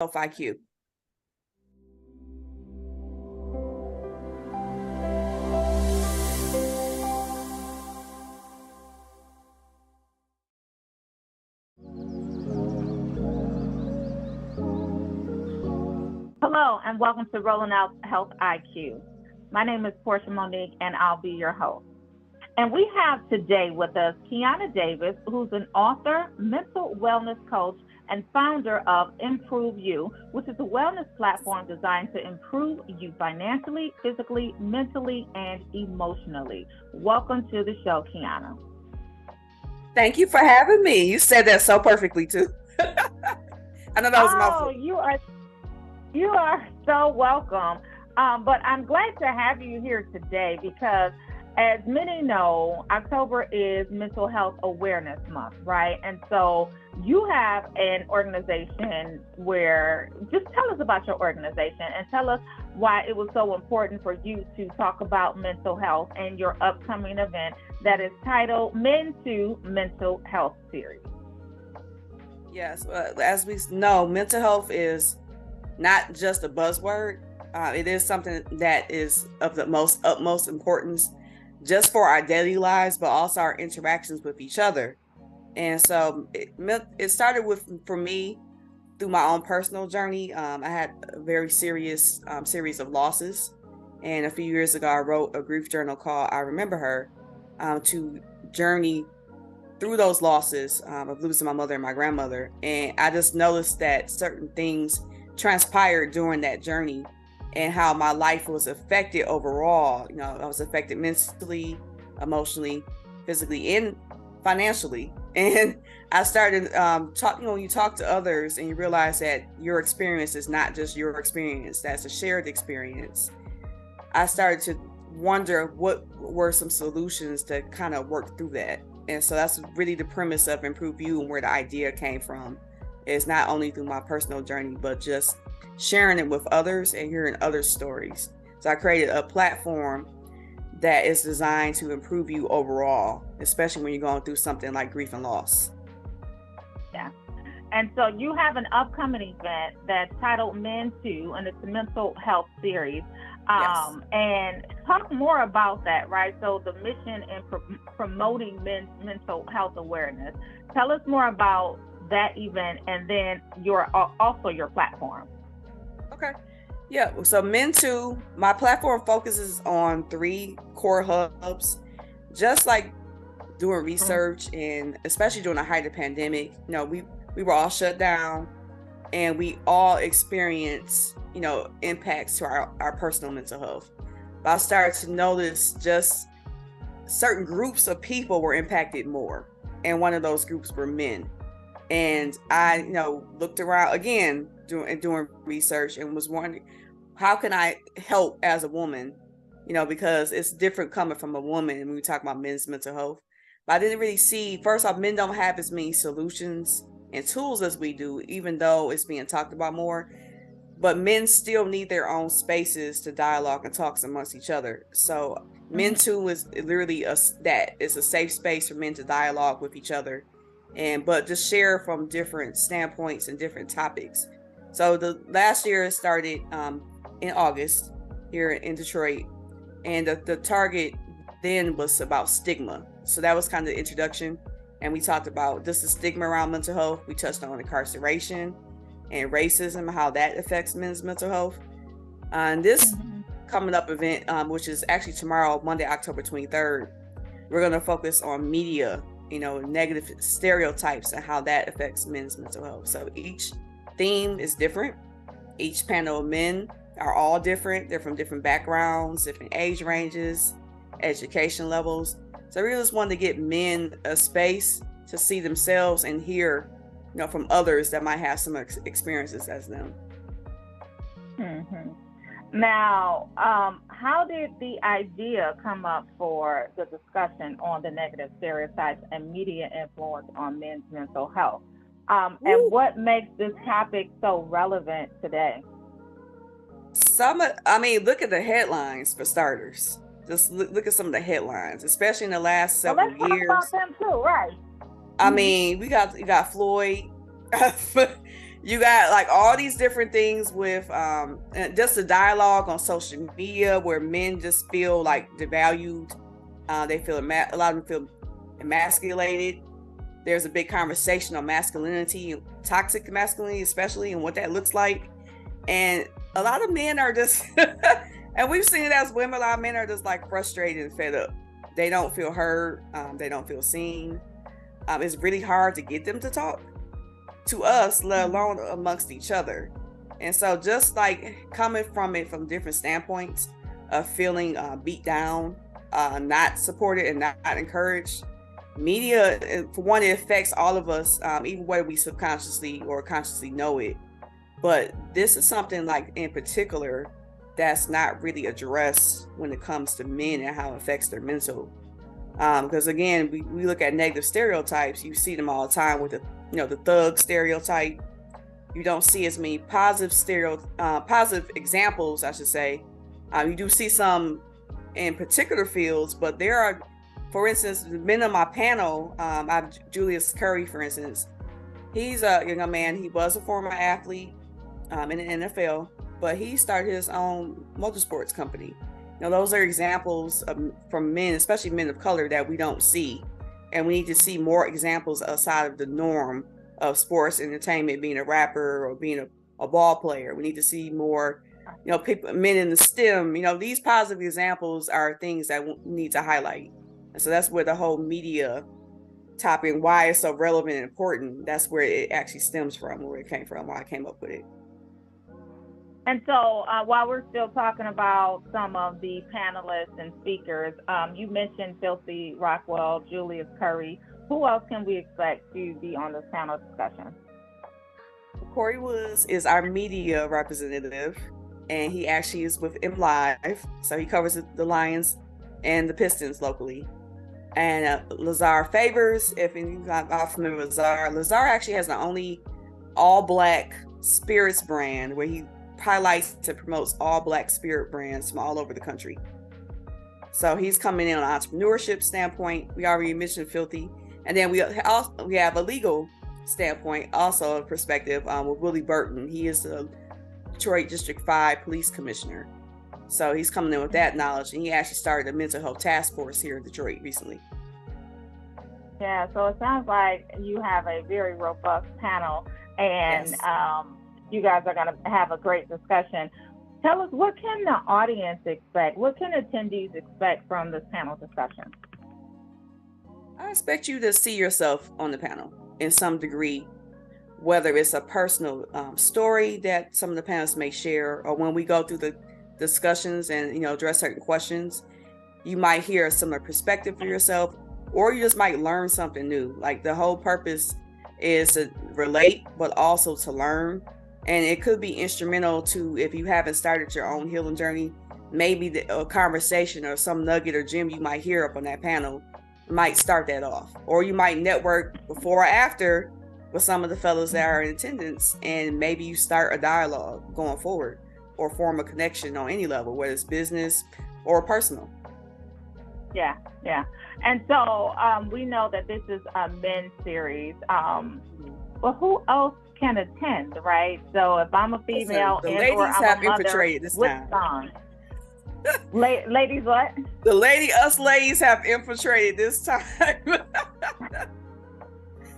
Health IQ. Hello, and welcome to Rolling Out Health IQ. My name is Portia Monique, and I'll be your host. And we have today with us Qiana Davis, who's an author, mental wellness coach, and founder of Emprove, which is a wellness platform designed to improve you financially, physically, mentally, and emotionally. Welcome to the show, Qiana. Thank you for having me. You said that so perfectly too. I know that was a mouthful. You are so welcome. But I'm glad to have you here today because, as many know, October is Mental Health Awareness Month, right? And so you have an organization where, just tell us about your organization and tell us why it was so important for you to talk about mental health and your upcoming event that is titled Men to Mental Health Series. Yes, as we know, mental health is not just a buzzword. It is something that is of the utmost importance just for our daily lives, but also our interactions with each other. And so it started for me through my own personal journey. I had a very serious series of losses. And a few years ago, I wrote a grief journal called I Remember Her to journey through those losses of losing my mother and my grandmother. And I just noticed that certain things transpired during that journey and how my life was affected overall. You know, I was affected mentally, emotionally, physically, and financially. And I started talking, when you talk to others and you realize that your experience is not just your experience, that's a shared experience. I started to wonder what were some solutions to kind of work through that. And so that's really the premise of Emprove You and where the idea came from. Is not only through my personal journey, but just sharing it with others and hearing others' stories. So I created a platform that is designed to improve you overall, especially when you're going through something like grief and loss. Yeah. And so you have an upcoming event that's titled Men Too, and it's a mental health series. Yes. And talk more about that, right? So the mission in promoting men's mental health awareness. Tell us more about that event and then also your platform. Okay. Yeah. So Men Too, my platform focuses on 3 core hubs. Just like doing research and especially during the height of the pandemic, you know, we were all shut down and we all experienced, you know, impacts to our personal mental health. But I started to notice just certain groups of people were impacted more. And one of those groups were men. And I, you know, looked around again doing research and was wondering, how can I help as a woman? You know, because it's different coming from a woman when we talk about men's mental health. But I didn't really see, first off, men don't have as many solutions and tools as we do, even though it's being talked about more. But men still need their own spaces to dialogue and talk amongst each other. So Men Too is literally it's a safe space for men to dialogue with each other, but just share from different standpoints and different topics. So the last year it started in August here in Detroit, and the target then was about stigma. So that was kind of the introduction, and we talked about just the stigma around mental health. We touched on incarceration and racism, how that affects men's mental health. And this coming up event, which is actually tomorrow, Monday, October 23rd, we're going to focus on media, you know, negative stereotypes and how that affects men's mental health. So each theme is different. Each panel of men are all different. They're from different backgrounds, different age ranges, education levels. So I really just wanted to get men a space to see themselves and hear, you know, from others that might have some experiences as them. Now, how did the idea come up for the discussion on the negative stereotypes and media influence on men's mental health? And what makes this topic so relevant today? Look at the headlines for starters. Just look at some of the headlines, especially in the last several years. Let's talk about them too, right? I mean, you got Floyd. you got like all these different things with and just the dialogue on social media where men just feel like devalued. They feel a lot of them feel emasculated. There's a big conversation on masculinity, toxic masculinity, especially, and what that looks like. And a lot of men are just, and we've seen it as women, a lot of men are just like frustrated and fed up. They don't feel heard. They don't feel seen. It's really hard to get them to talk to us, let alone amongst each other. And so just like coming from it from different standpoints of feeling beat down, not supported and not encouraged, media, for one, it affects all of us, even whether we subconsciously or consciously know it. But this is something like in particular that's not really addressed when it comes to men and how it affects their mental. Because again, we look at negative stereotypes. You see them all the time with the thug stereotype. You don't see as many positive examples, I should say. You do see some in particular fields, but there are, for instance, the men on my panel. I have Julius Curry, for instance. He's a young man. He was a former athlete in the NFL, but he started his own motorsports company. Those are examples from men, especially men of color, that we don't see. And we need to see more examples outside of the norm of sports entertainment, being a rapper or being a ball player. We need to see more, people, men in the STEM. These positive examples are things that we need to highlight. And so that's where the whole media topic and why it's so relevant and important, that's where it actually stems from, where it came from, why I came up with it. And so while we're still talking about some of the panelists and speakers, you mentioned Filthy Rockwell, Julius Curry. Who else can we expect to be on this panel discussion? Corey Woods is our media representative, and he actually is with Live. So he covers the Lions and the Pistons locally. And Lazar Favors, if you're not familiar with Lazar actually has the only all-black spirits brand where he highlights and promotes all black spirit brands from all over the country. So he's coming in on an entrepreneurship standpoint. We already mentioned Filthy. And then we have a legal standpoint, also a perspective with Willie Burton. He is the Detroit District 5 Police Commissioner. So he's coming in with that knowledge, and he actually started a mental health task force here in Detroit recently. Yeah, so it sounds like you have a very robust panel, and yes. You guys are going to have a great discussion. Tell us, what can the audience expect? What can attendees expect from this panel discussion? I expect you to see yourself on the panel in some degree, whether it's a personal story that some of the panelists may share, or when we go through the discussions and address certain questions, you might hear a similar perspective for yourself, or you just might learn something new. Like, the whole purpose is to relate, but also to learn. And it could be instrumental to, if you haven't started your own healing journey, maybe a conversation or some nugget or gem you might hear up on that panel might start that off. Or you might network before or after with some of the fellows that are in attendance, and maybe you start a dialogue going forward or form a connection on any level, whether it's business or personal. Yeah. And so we know that this is a men's series. Well, who else can attend, right? So if I'm a female, the ladies have infiltrated this time. Ladies, what? Us ladies have infiltrated this time.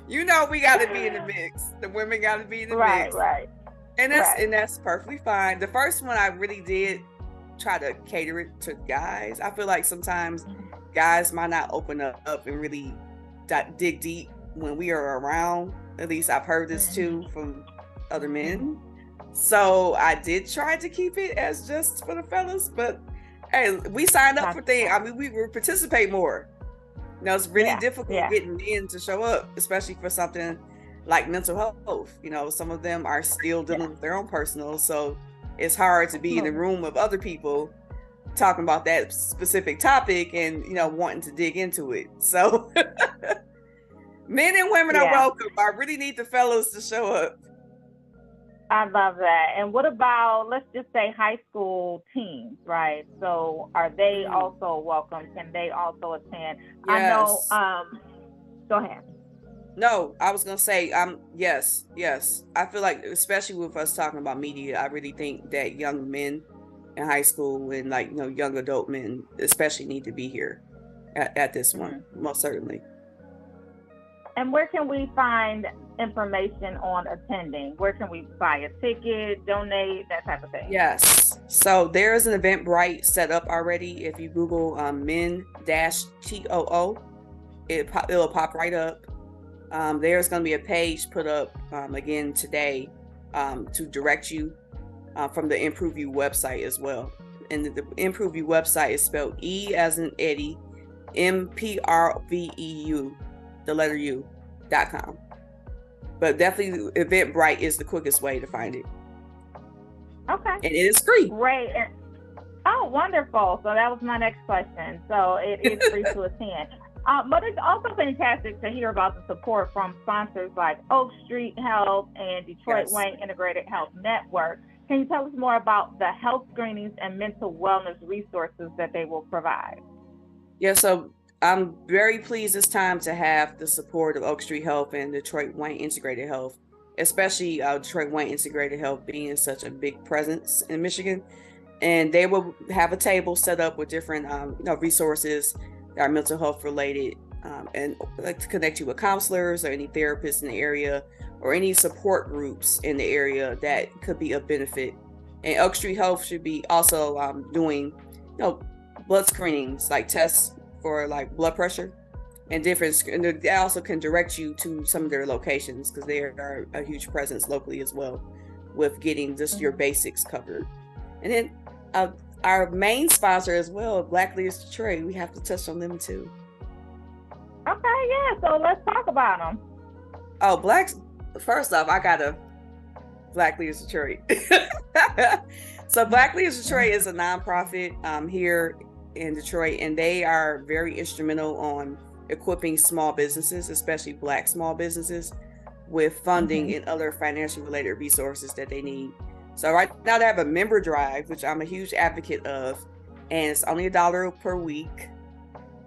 We got to be in the mix. The women got to be in the mix. Right. And that's perfectly fine. The first one, I really did try to cater it to guys. I feel like sometimes guys might not open up and really dig deep when we are around. At least I've heard this too from other men. So I did try to keep it as just for the fellas, but hey, we signed up for things. I mean, we will participate more. It's really difficult getting men to show up, especially for something like mental health. Some of them are still dealing with their own personal, so it's hard to be in a room of other people talking about that specific topic and wanting to dig into it. So men and women are welcome. I really need the fellows to show up. I love that. And what about, let's just say, high school teens, right? So are they also welcome? Can they also attend? Yes. I know, go ahead. No, I was gonna say, yes, yes. I feel like, especially with us talking about media, I really think that young men in high school and like young adult men especially need to be here at this one, Mhm. most certainly. And where can we find information on attending? Where can we buy a ticket, donate, that type of thing? Yes. So there's an Eventbrite set up already. If you Google men dash TOO, it'll pop right up. There's going to be a page put up again today to direct you from the Emprove website as well. And the Emprove website is spelled E as in Eddie, MPRVEU, the letter U.com. But definitely Eventbrite is the quickest way to find it. Okay. And it is free. Great. Oh, wonderful. So that was my next question. So it is free to attend. But it's also fantastic to hear about the support from sponsors like Oak Street Health and Detroit Wayne Integrated Health Network. Can you tell us more about the health screenings and mental wellness resources that they will provide? Yeah, so I'm very pleased this time to have the support of Oak Street Health and Detroit Wayne Integrated Health, especially Detroit Wayne Integrated Health being such a big presence in Michigan. And they will have a table set up with different resources that are mental health related, and like to connect you with counselors or any therapists in the area or any support groups in the area that could be of benefit. And Oak Street Health should be also doing blood screenings, like tests for like blood pressure and different. And they also can direct you to some of their locations because they are a huge presence locally as well with getting just your basics covered. And then our main sponsor as well, Black Leaders Detroit, we have to touch on them too. Okay, yeah. So let's talk about them. Oh, first off, I got a Black Leaders Detroit. So Black Leaders Detroit is a nonprofit here in Detroit, and they are very instrumental on equipping small businesses, especially Black small businesses, with funding and other financial related resources that they need. So right now they have a member drive, which I'm a huge advocate of, and it's only $1 per week,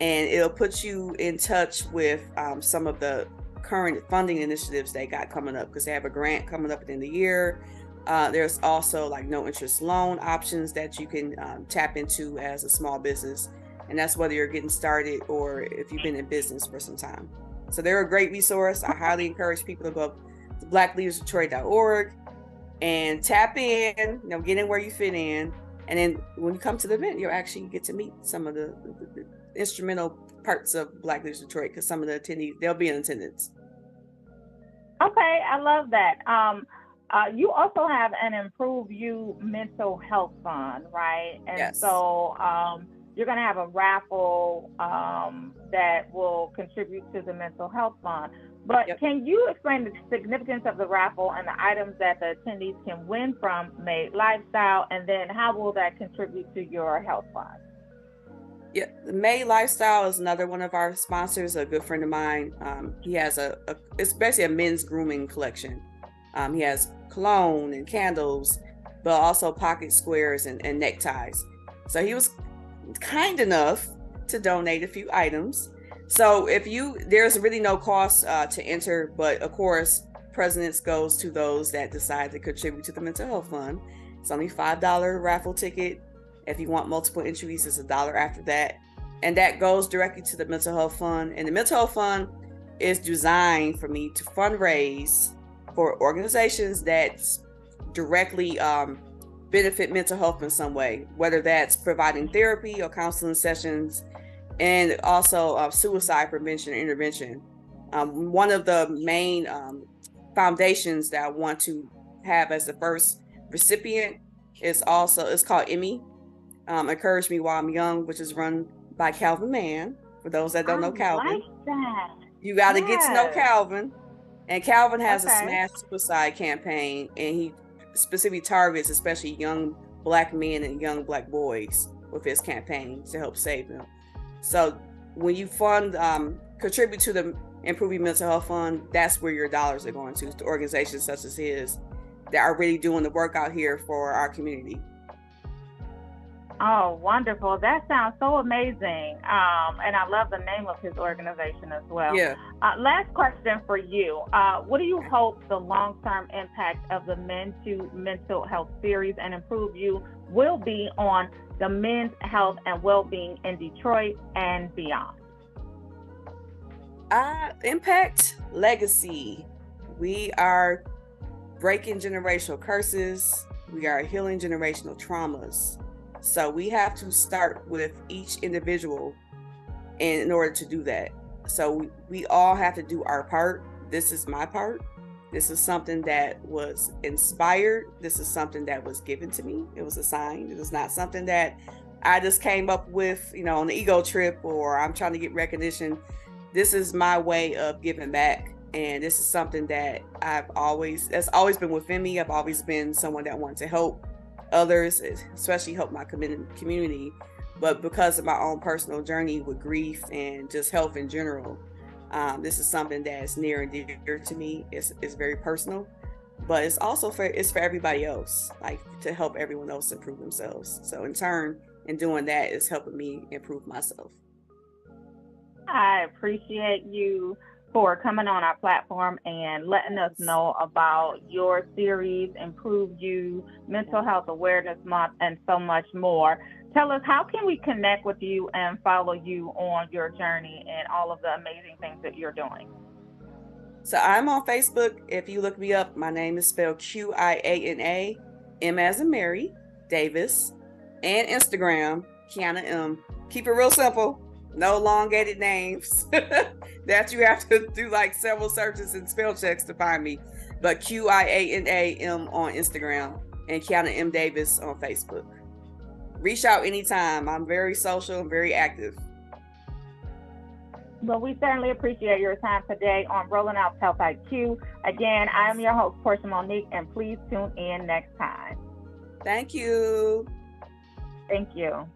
and it'll put you in touch with some of the current funding initiatives they got coming up, because they have a grant coming up at the end of the year. There's also like no interest loan options that you can tap into as a small business, and that's whether you're getting started or if you've been in business for some time. So they're a great resource. I highly encourage people to go to blackleadersdetroit.org and tap in, get in where you fit in. And then when you come to the event, you'll actually get to meet some of the instrumental parts of Black Leaders Detroit, because some of the attendees, they'll be in attendance. Okay, I love that. You also have an Emprove You mental health fund, right? And yes. So you're going to have a raffle that will contribute to the mental health fund. But can you explain the significance of the raffle and the items that the attendees can win from Made Lifestyle, and then how will that contribute to your health fund? Yeah, Made Lifestyle is another one of our sponsors, a good friend of mine. He has it's basically a men's grooming collection. He has cologne and candles, but also pocket squares and neckties. So he was kind enough to donate a few items. So there's really no cost to enter, but of course, precedence goes to those that decide to contribute to the mental health fund. It's only $5 raffle ticket. If you want multiple entries, it's $1 after that. And that goes directly to the mental health fund. And the mental health fund is designed for me to fundraise for organizations that directly benefit mental health in some way, whether that's providing therapy or counseling sessions, and also suicide prevention and intervention. One of the main foundations that I want to have as the first recipient it's called Emmy, Encourage Me While I'm Young, which is run by Calvin Mann. For those that don't know Calvin, like that. You got to get to know Calvin. And Calvin has a Smash Suicide campaign, and he specifically targets especially young Black men and young Black boys with his campaign to help save them. So when you contribute to the Improving Mental Health Fund, that's where your dollars are going to organizations such as his that are really doing the work out here for our community. Oh, wonderful. That sounds so amazing. And I love the name of his organization as well. Yeah. Last question for you. What do you hope the long-term impact of the Men to Mental Health series and Improve You will be on the men's health and well-being in Detroit and beyond? Impact, legacy. We are breaking generational curses. We are healing generational traumas. So we have to start with each individual in order to do that. So we all have to do our part. This is my part. This is something that was inspired. This is something that was given to me. It was assigned. It was not something that I just came up with, on the ego trip, or I'm trying to get recognition. This is my way of giving back. And this is something that that's always been within me. I've always been someone that wanted to help others, especially help my community. But because of my own personal journey with grief and just health in general, this is something that's near and dear to me. It's very personal, but it's also for everybody else, like to help everyone else improve themselves. So in turn, in doing that, is helping me improve myself. I appreciate you for coming on our platform and letting us know about your series, Improve You, Mental Health Awareness Month, and so much more. Tell us, how can we connect with you and follow you on your journey and all of the amazing things that you're doing? So I'm on Facebook. If you look me up, my name is spelled Qiana, M as in Mary, Davis, and Instagram, Qiana M. Keep it real simple. No elongated names that you have to do like several searches and spell checks to find me. But Qiana M on Instagram and Qiana M Davis on Facebook. Reach out anytime. I'm very social and very active. Well, we certainly appreciate your time today on Rolling Out Health IQ. Again, I am your host, Portia Monique, and please tune in next time. Thank you. Thank you.